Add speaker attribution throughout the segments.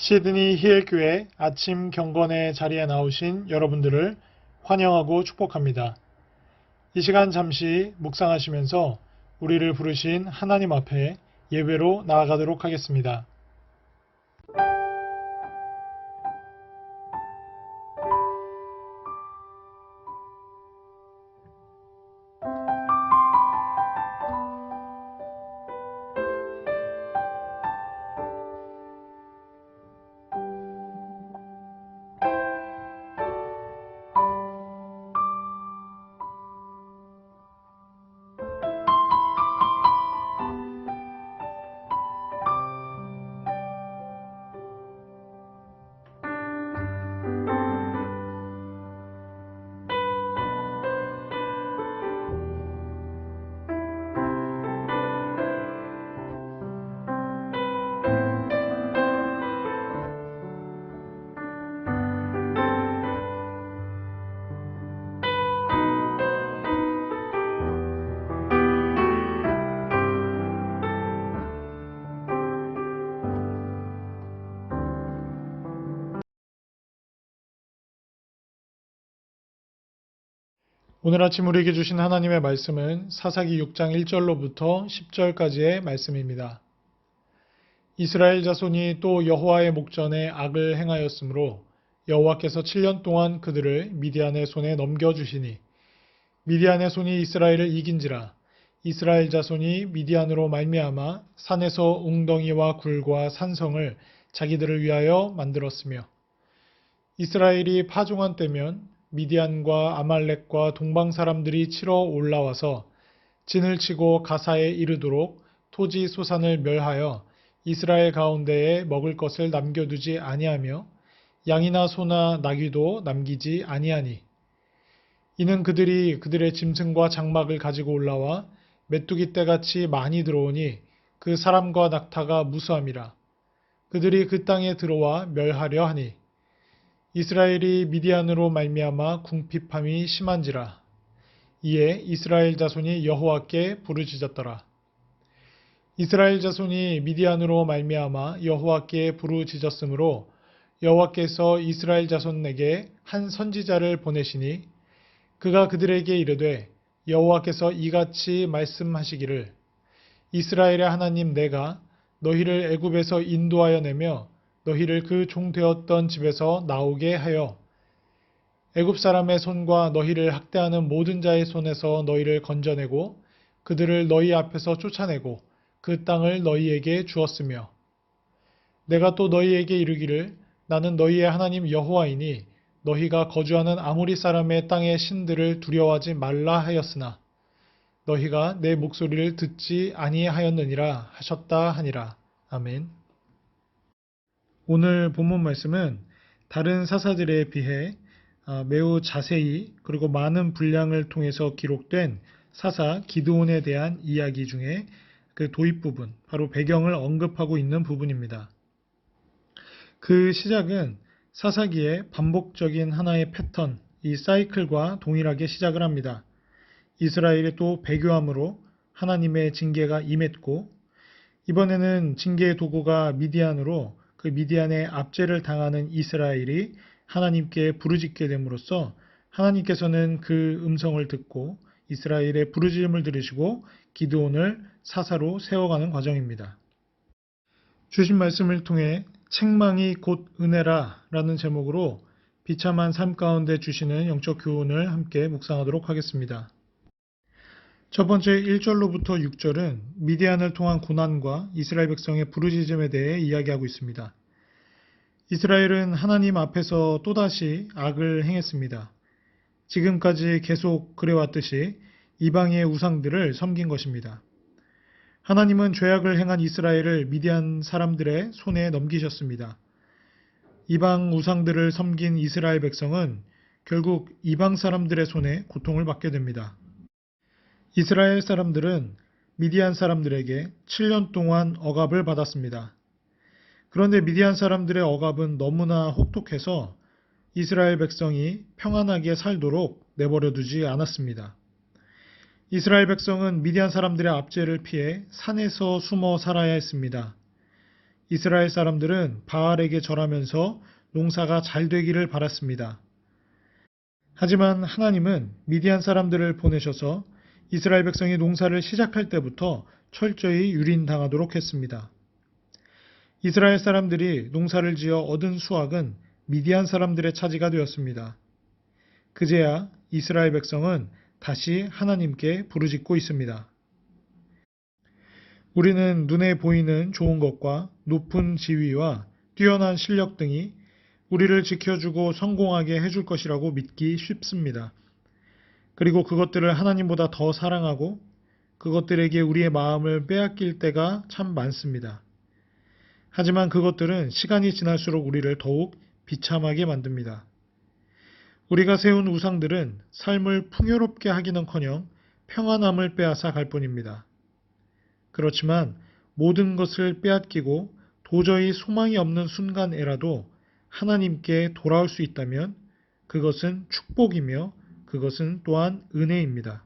Speaker 1: 시드니 히일교회 아침 경건의 자리에 나오신 여러분들을 환영하고 축복합니다. 이 시간 잠시 묵상하시면서 우리를 부르신 하나님 앞에 예배로 나아가도록 하겠습니다. 오늘 아침 우리에게 주신 하나님의 말씀은 사사기 6장 1절로부터 10절까지의 말씀입니다. 이스라엘 자손이 또 여호와의 목전에 악을 행하였으므로 여호와께서 7년 동안 그들을 미디안의 손에 넘겨주시니 미디안의 손이 이스라엘을 이긴지라. 이스라엘 자손이 미디안으로 말미암아 산에서 웅덩이와 굴과 산성을 자기들을 위하여 만들었으며 이스라엘이 파종한 때면 미디안과 아말렉과 동방 사람들이 치러 올라와서 진을 치고 가사에 이르도록 토지 소산을 멸하여 이스라엘 가운데에 먹을 것을 남겨두지 아니하며 양이나 소나 나귀도 남기지 아니하니 이는 그들이 그들의 짐승과 장막을 가지고 올라와 메뚜기 떼같이 많이 들어오니 그 사람과 낙타가 무수함이라. 그들이 그 땅에 들어와 멸하려 하니 이스라엘이 미디안으로 말미암아 궁핍함이 심한지라. 이에 이스라엘 자손이 여호와께 부르짖었더라. 이스라엘 자손이 미디안으로 말미암아 여호와께 부르짖었으므로 여호와께서 이스라엘 자손에게 한 선지자를 보내시니 그가 그들에게 이르되 여호와께서 이같이 말씀하시기를 이스라엘의 하나님 내가 너희를 애굽에서 인도하여 내며 너희를 그 종 되었던 집에서 나오게 하여 애굽 사람의 손과 너희를 학대하는 모든 자의 손에서 너희를 건져내고 그들을 너희 앞에서 쫓아내고 그 땅을 너희에게 주었으며 내가 또 너희에게 이르기를 나는 너희의 하나님 여호와이니 너희가 거주하는 아모리 사람의 땅의 신들을 두려워하지 말라 하였으나 너희가 내 목소리를 듣지 아니하였느니라 하셨다 하니라. 아멘. 오늘 본문 말씀은 다른 사사들에 비해 매우 자세히 그리고 많은 분량을 통해서 기록된 사사 기드온에 대한 이야기 중에 그 도입 부분, 바로 배경을 언급하고 있는 부분입니다. 그 시작은 사사기의 반복적인 하나의 패턴, 이 사이클과 동일하게 시작을 합니다. 이스라엘이 또 배교함으로 하나님의 징계가 임했고 이번에는 징계의 도구가 미디안으로 그 미디안의 압제를 당하는 이스라엘이 하나님께 부르짖게 됨으로써 하나님께서는 그 음성을 듣고 이스라엘의 부르짖음을 들으시고 기드온을 사사로 세워가는 과정입니다. 주신 말씀을 통해 책망이 곧 은혜라 라는 제목으로 비참한 삶 가운데 주시는 영적 교훈을 함께 묵상하도록 하겠습니다. 첫 번째 1절로부터 6절은 미디안을 통한 고난과 이스라엘 백성의 부르짖음에 대해 이야기하고 있습니다. 이스라엘은 하나님 앞에서 또다시 악을 행했습니다. 지금까지 계속 그래왔듯이 이방의 우상들을 섬긴 것입니다. 하나님은 죄악을 행한 이스라엘을 미디안 사람들의 손에 넘기셨습니다. 이방 우상들을 섬긴 이스라엘 백성은 결국 이방 사람들의 손에 고통을 받게 됩니다. 이스라엘 사람들은 미디안 사람들에게 7년 동안 억압을 받았습니다. 그런데 미디안 사람들의 억압은 너무나 혹독해서 이스라엘 백성이 평안하게 살도록 내버려 두지 않았습니다. 이스라엘 백성은 미디안 사람들의 압제를 피해 산에서 숨어 살아야 했습니다. 이스라엘 사람들은 바알에게 절하면서 농사가 잘 되기를 바랐습니다. 하지만 하나님은 미디안 사람들을 보내셔서 이스라엘 백성이 농사를 시작할 때부터 철저히 유린당하도록 했습니다. 이스라엘 사람들이 농사를 지어 얻은 수확은 미디안 사람들의 차지가 되었습니다. 그제야 이스라엘 백성은 다시 하나님께 부르짖고 있습니다. 우리는 눈에 보이는 좋은 것과 높은 지위와 뛰어난 실력 등이 우리를 지켜주고 성공하게 해줄 것이라고 믿기 쉽습니다. 그리고 그것들을 하나님보다 더 사랑하고 그것들에게 우리의 마음을 빼앗길 때가 참 많습니다. 하지만 그것들은 시간이 지날수록 우리를 더욱 비참하게 만듭니다. 우리가 세운 우상들은 삶을 풍요롭게 하기는커녕 평안함을 빼앗아 갈 뿐입니다. 그렇지만 모든 것을 빼앗기고 도저히 소망이 없는 순간에라도 하나님께 돌아올 수 있다면 그것은 축복이며 그것은 또한 은혜입니다.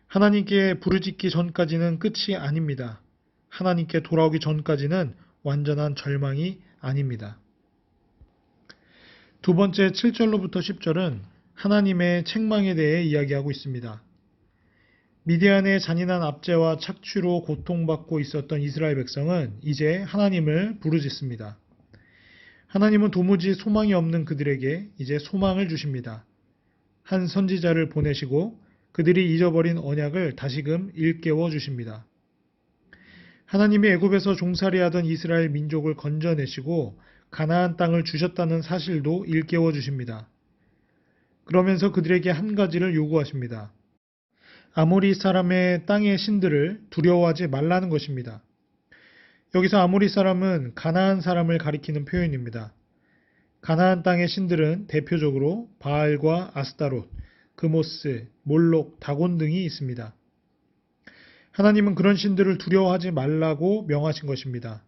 Speaker 1: 하나님께 부르짖기 전까지는 끝이 아닙니다. 하나님께 돌아오기 전까지는 완전한 절망이 아닙니다. 두 번째 7절로부터 10절은 하나님의 책망에 대해 이야기하고 있습니다. 미디안의 잔인한 압제와 착취로 고통받고 있었던 이스라엘 백성은 이제 하나님을 부르짖습니다. 하나님은 도무지 소망이 없는 그들에게 이제 소망을 주십니다. 한 선지자를 보내시고 그들이 잊어버린 언약을 다시금 일깨워 주십니다. 하나님이 애굽에서 종살이하던 이스라엘 민족을 건져내시고 가나안 땅을 주셨다는 사실도 일깨워 주십니다. 그러면서 그들에게 한 가지를 요구하십니다. 아모리 사람의 땅의 신들을 두려워하지 말라는 것입니다. 여기서 아모리 사람은 가나안 사람을 가리키는 표현입니다. 가나안 땅의 신들은 대표적으로 바알과 아스타롯, 그모스, 몰록, 다곤 등이 있습니다. 하나님은 그런 신들을 두려워하지 말라고 명하신 것입니다.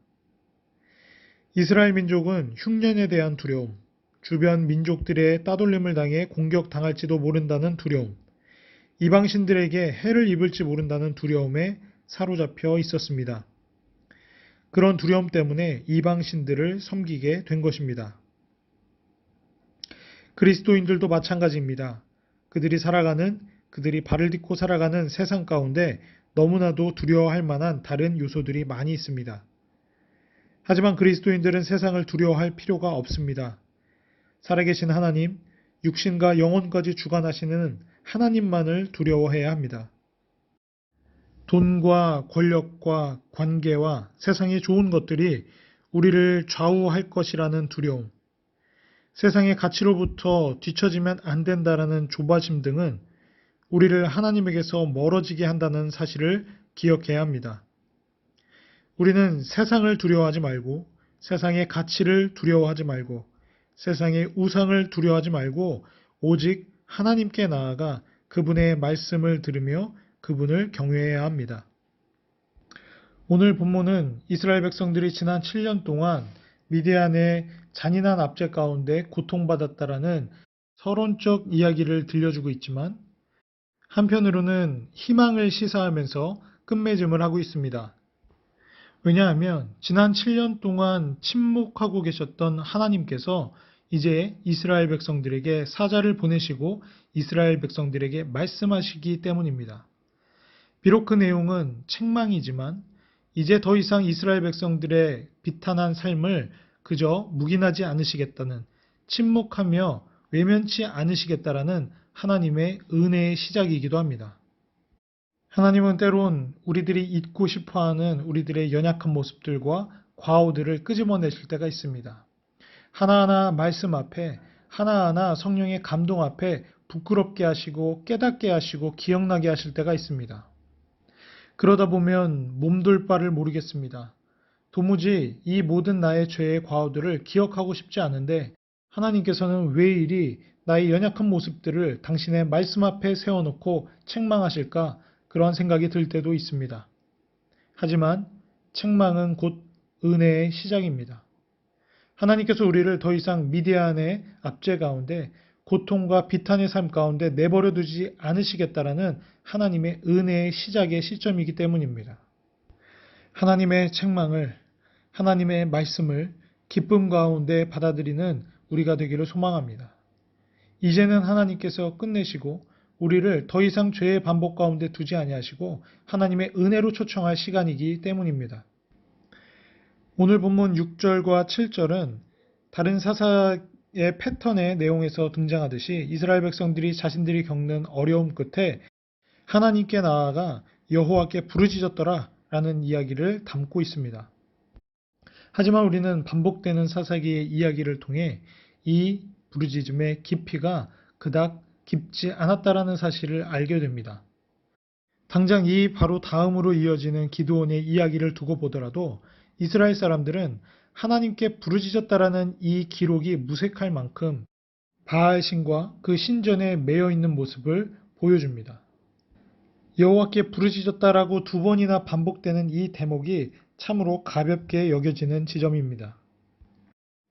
Speaker 1: 이스라엘 민족은 흉년에 대한 두려움, 주변 민족들의 따돌림을 당해 공격당할지도 모른다는 두려움, 이방신들에게 해를 입을지 모른다는 두려움에 사로잡혀 있었습니다. 그런 두려움 때문에 이방신들을 섬기게 된 것입니다. 그리스도인들도 마찬가지입니다. 그들이 발을 딛고 살아가는 세상 가운데 너무나도 두려워할 만한 다른 요소들이 많이 있습니다. 하지만 그리스도인들은 세상을 두려워할 필요가 없습니다. 살아계신 하나님, 육신과 영혼까지 주관하시는 하나님만을 두려워해야 합니다. 돈과 권력과 관계와 세상의 좋은 것들이 우리를 좌우할 것이라는 두려움, 세상의 가치로부터 뒤처지면 안 된다라는 조바심 등은 우리를 하나님에게서 멀어지게 한다는 사실을 기억해야 합니다. 우리는 세상을 두려워하지 말고 세상의 가치를 두려워하지 말고 세상의 우상을 두려워하지 말고 오직 하나님께 나아가 그분의 말씀을 들으며 그분을 경외해야 합니다. 오늘 본문은 이스라엘 백성들이 지난 7년 동안 미디안의 잔인한 압제 가운데 고통받았다라는 서론적 이야기를 들려주고 있지만 한편으로는 희망을 시사하면서 끝맺음을 하고 있습니다. 왜냐하면 지난 7년 동안 침묵하고 계셨던 하나님께서 이제 이스라엘 백성들에게 사자를 보내시고 이스라엘 백성들에게 말씀하시기 때문입니다. 비록 그 내용은 책망이지만 이제 더 이상 이스라엘 백성들의 비탄한 삶을 그저 묵인하지 않으시겠다는, 침묵하며 외면치 않으시겠다라는 하나님의 은혜의 시작이기도 합니다. 하나님은 때론 우리들이 잊고 싶어하는 우리들의 연약한 모습들과 과오들을 끄집어내실 때가 있습니다. 하나하나 말씀 앞에, 하나하나 성령의 감동 앞에 부끄럽게 하시고 깨닫게 하시고 기억나게 하실 때가 있습니다. 그러다 보면 몸둘 바를 모르겠습니다. 도무지 이 모든 나의 죄의 과오들을 기억하고 싶지 않은데 하나님께서는 왜 이리 나의 연약한 모습들을 당신의 말씀 앞에 세워놓고 책망하실까? 그러한 생각이 들 때도 있습니다. 하지만 책망은 곧 은혜의 시작입니다. 하나님께서 우리를 더 이상 미디안의 압제 가운데 고통과 비탄의 삶 가운데 내버려 두지 않으시겠다라는 하나님의 은혜의 시작의 시점이기 때문입니다. 하나님의 책망을 하나님의 말씀을 기쁨 가운데 받아들이는 우리가 되기를 소망합니다. 이제는 하나님께서 끝내시고 우리를 더 이상 죄의 반복 가운데 두지 아니하시고 하나님의 은혜로 초청할 시간이기 때문입니다. 오늘 본문 6절과 7절은 다른 사사의 패턴의 내용에서 등장하듯이 이스라엘 백성들이 자신들이 겪는 어려움 끝에 하나님께 나아가 여호와께 부르짖었더라 라는 이야기를 담고 있습니다. 하지만 우리는 반복되는 사사기의 이야기를 통해 이 부르짖음의 깊이가 그닥 깊지 않았다라는 사실을 알게 됩니다. 당장 이 바로 다음으로 이어지는 기드온의 이야기를 두고 보더라도 이스라엘 사람들은 하나님께 부르짖었다라는 이 기록이 무색할 만큼 바알 신과 그 신전에 매여 있는 모습을 보여줍니다. 여호와께 부르짖었다라고 두 번이나 반복되는 이 대목이 참으로 가볍게 여겨지는 지점입니다.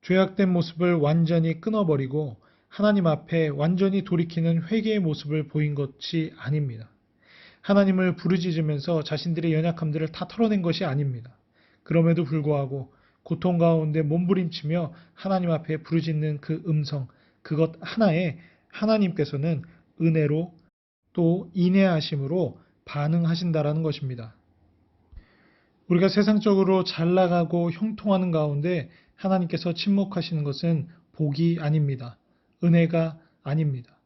Speaker 1: 죄악된 모습을 완전히 끊어버리고 하나님 앞에 완전히 돌이키는 회개의 모습을 보인 것이 아닙니다. 하나님을 부르짖으면서 자신들의 연약함들을 다 털어낸 것이 아닙니다. 그럼에도 불구하고 고통 가운데 몸부림치며 하나님 앞에 부르짖는 그 음성, 그것 하나에 하나님께서는 은혜로 또 인내하심으로 반응하신다라는 것입니다. 우리가 세상적으로 잘 나가고 형통하는 가운데 하나님께서 침묵하시는 것은 복이 아닙니다. 은혜가 아닙니다.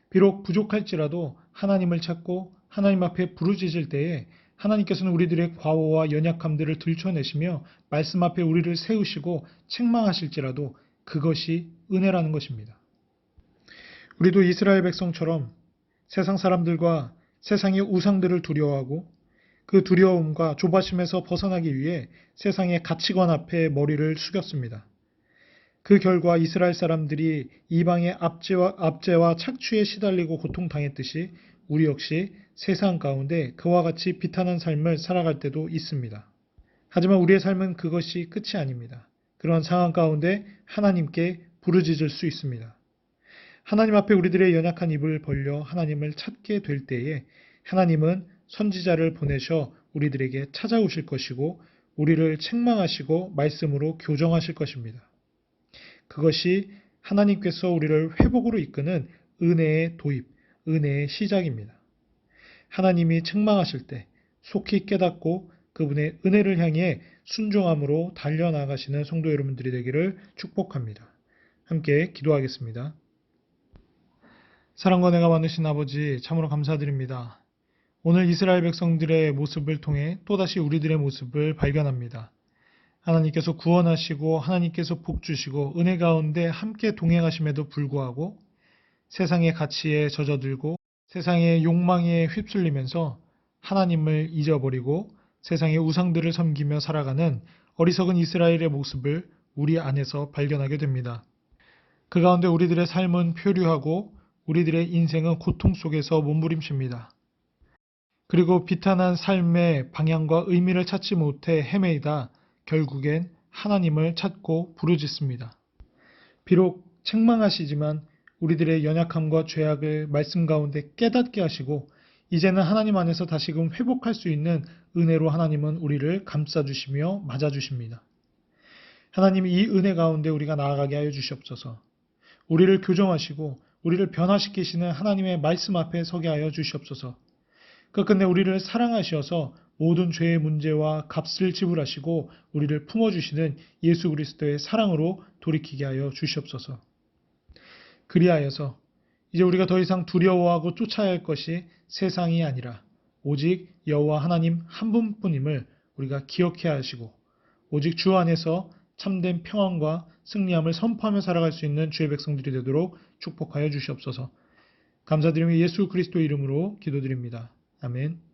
Speaker 1: 비록 부족할지라도 하나님을 찾고 하나님 앞에 부르짖을 때에 하나님께서는 우리들의 과오와 연약함들을 들춰내시며 말씀 앞에 우리를 세우시고 책망하실지라도 그것이 은혜라는 것입니다. 우리도 이스라엘 백성처럼 세상 사람들과 세상의 우상들을 두려워하고 그 두려움과 조바심에서 벗어나기 위해 세상의 가치관 앞에 머리를 숙였습니다. 그 결과 이스라엘 사람들이 이방의 압제와 착취에 시달리고 고통당했듯이 우리 역시 세상 가운데 그와 같이 비탄한 삶을 살아갈 때도 있습니다. 하지만 우리의 삶은 그것이 끝이 아닙니다. 그러한 상황 가운데 하나님께 부르짖을 수 있습니다. 하나님 앞에 우리들의 연약한 입을 벌려 하나님을 찾게 될 때에 하나님은 선지자를 보내셔 우리들에게 찾아오실 것이고 우리를 책망하시고 말씀으로 교정하실 것입니다. 그것이 하나님께서 우리를 회복으로 이끄는 은혜의 도입, 은혜의 시작입니다. 하나님이 책망하실 때 속히 깨닫고 그분의 은혜를 향해 순종함으로 달려나가시는 성도 여러분들이 되기를 축복합니다. 함께 기도하겠습니다. 사랑과 은혜가 많으신 아버지 참으로 감사드립니다. 오늘 이스라엘 백성들의 모습을 통해 또다시 우리들의 모습을 발견합니다. 하나님께서 구원하시고 하나님께서 복 주시고 은혜 가운데 함께 동행하심에도 불구하고 세상의 가치에 젖어들고 세상의 욕망에 휩쓸리면서 하나님을 잊어버리고 세상의 우상들을 섬기며 살아가는 어리석은 이스라엘의 모습을 우리 안에서 발견하게 됩니다. 그 가운데 우리들의 삶은 표류하고 우리들의 인생은 고통 속에서 몸부림칩니다. 그리고 비탄한 삶의 방향과 의미를 찾지 못해 헤매이다 결국엔 하나님을 찾고 부르짖습니다. 비록 책망하시지만 우리들의 연약함과 죄악을 말씀 가운데 깨닫게 하시고 이제는 하나님 안에서 다시금 회복할 수 있는 은혜로 하나님은 우리를 감싸주시며 맞아주십니다. 하나님 이 은혜 가운데 우리가 나아가게 하여 주시옵소서. 우리를 교정하시고 우리를 변화시키시는 하나님의 말씀 앞에 서게 하여 주시옵소서. 끝끝내 우리를 사랑하셔서 모든 죄의 문제와 값을 지불하시고 우리를 품어주시는 예수 그리스도의 사랑으로 돌이키게 하여 주시옵소서. 그리하여서 이제 우리가 더 이상 두려워하고 쫓아야 할 것이 세상이 아니라 오직 여호와 하나님 한 분뿐임을 우리가 기억해야 하시고 오직 주 안에서 참된 평안과 승리함을 선포하며 살아갈 수 있는 주의 백성들이 되도록 축복하여 주시옵소서. 감사드리며 예수 그리스도 이름으로 기도드립니다. 아멘.